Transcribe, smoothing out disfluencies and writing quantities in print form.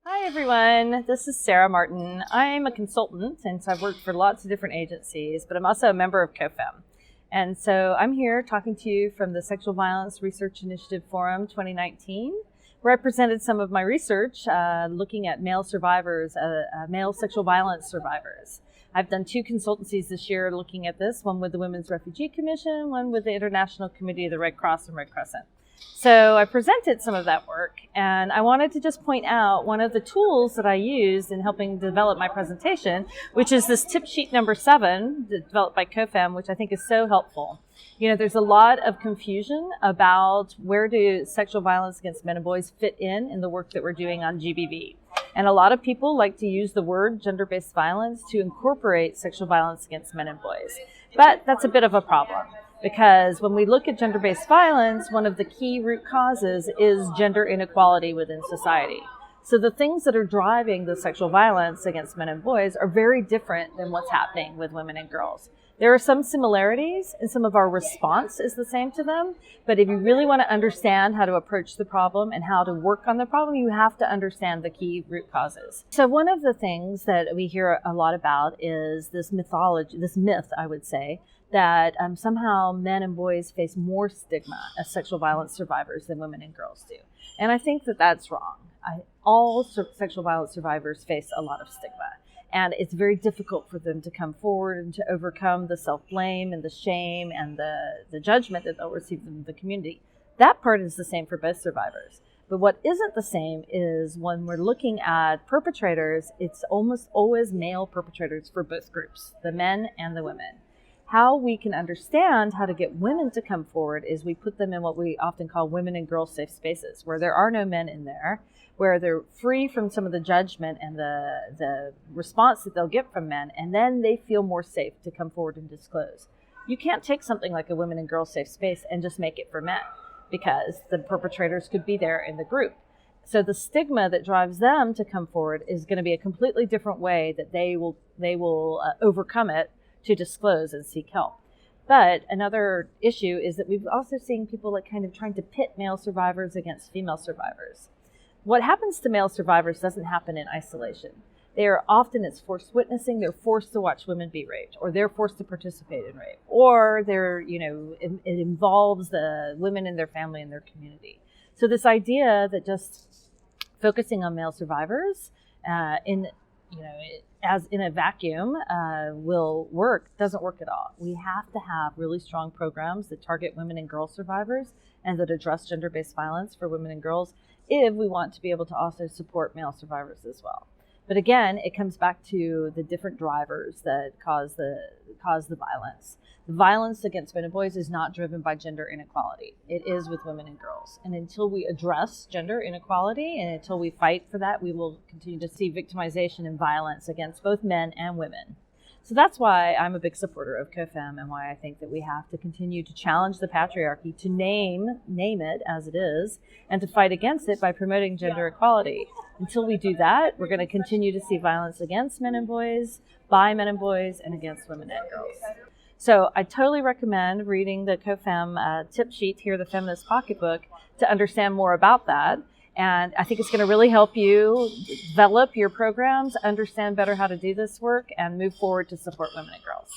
Hi everyone, this is Sarah Martin. I'm a consultant and so I've worked for lots of different agencies, but I'm also a member of COFEM. And so I'm here talking to you from the Sexual Violence Research Initiative Forum 2019, where I presented some of my research looking at male survivors, male sexual violence survivors. I've done 2 consultancies this year looking at this, one with the Women's Refugee Commission, one with the International Committee of the Red Cross and Red Crescent. So I presented some of that work, and I wanted to just point out one of the tools that I used in helping develop my presentation, which is this tip sheet number 7, developed by COFEM, which I think is so helpful. You know, there's a lot of confusion about where do sexual violence against men and boys fit in the work that we're doing on GBV. And a lot of people like to use the word gender-based violence to incorporate sexual violence against men and boys. But that's a bit of a problem, because when we look at gender-based violence, one of the key root causes is gender inequality within society. So the things that are driving the sexual violence against men and boys are very different than what's happening with women and girls. There are some similarities, and some of our response is the same to them. But if you really want to understand how to approach the problem and how to work on the problem, you have to understand the key root causes. So one of the things that we hear a lot about is this mythology, this myth, I would say, that somehow men and boys face more stigma as sexual violence survivors than women and girls do. And I think that that's wrong. All sexual violence survivors face a lot of stigma. And it's very difficult for them to come forward and to overcome the self-blame and the shame and the judgment that they'll receive from the community. That part is the same for both survivors. But what isn't the same is when we're looking at perpetrators, it's almost always male perpetrators for both groups, the men and the women. How we can understand how to get women to come forward is we put them in what we often call women and girls safe spaces, where there are no men in there, where they're free from some of the judgment and the response that they'll get from men, and then they feel more safe to come forward and disclose. You can't take something like a women and girls safe space and just make it for men, because the perpetrators could be there in the group. So the stigma that drives them to come forward is going to be a completely different way that they will overcome it to disclose and seek help. But another issue is that we've also seen people like kind of trying to pit male survivors against female survivors. What happens to male survivors doesn't happen in isolation. It's forced witnessing. They're forced to watch women be raped, or they're forced to participate in rape, or it involves the women in their family and their community. So this idea that just focusing on male survivors as in a vacuum will work, doesn't work at all. We have to have really strong programs that target women and girl survivors and that address gender-based violence for women and girls if we want to be able to also support male survivors as well. But again, it comes back to the different drivers that cause the violence. The violence against men and boys is not driven by gender inequality. It is with women and girls. And until we address gender inequality and until we fight for that, we will continue to see victimization and violence against both men and women. So that's why I'm a big supporter of COFEM, and why I think that we have to continue to challenge the patriarchy, to name it as it is, and to fight against it by promoting gender equality. Until we do that, we're going to continue to see violence against men and boys, by men and boys, and against women and girls. So I totally recommend reading the COFEM tip sheet here, the Feminist Pocketbook, to understand more about that. And I think it's going to really help you develop your programs, understand better how to do this work, and move forward to support women and girls.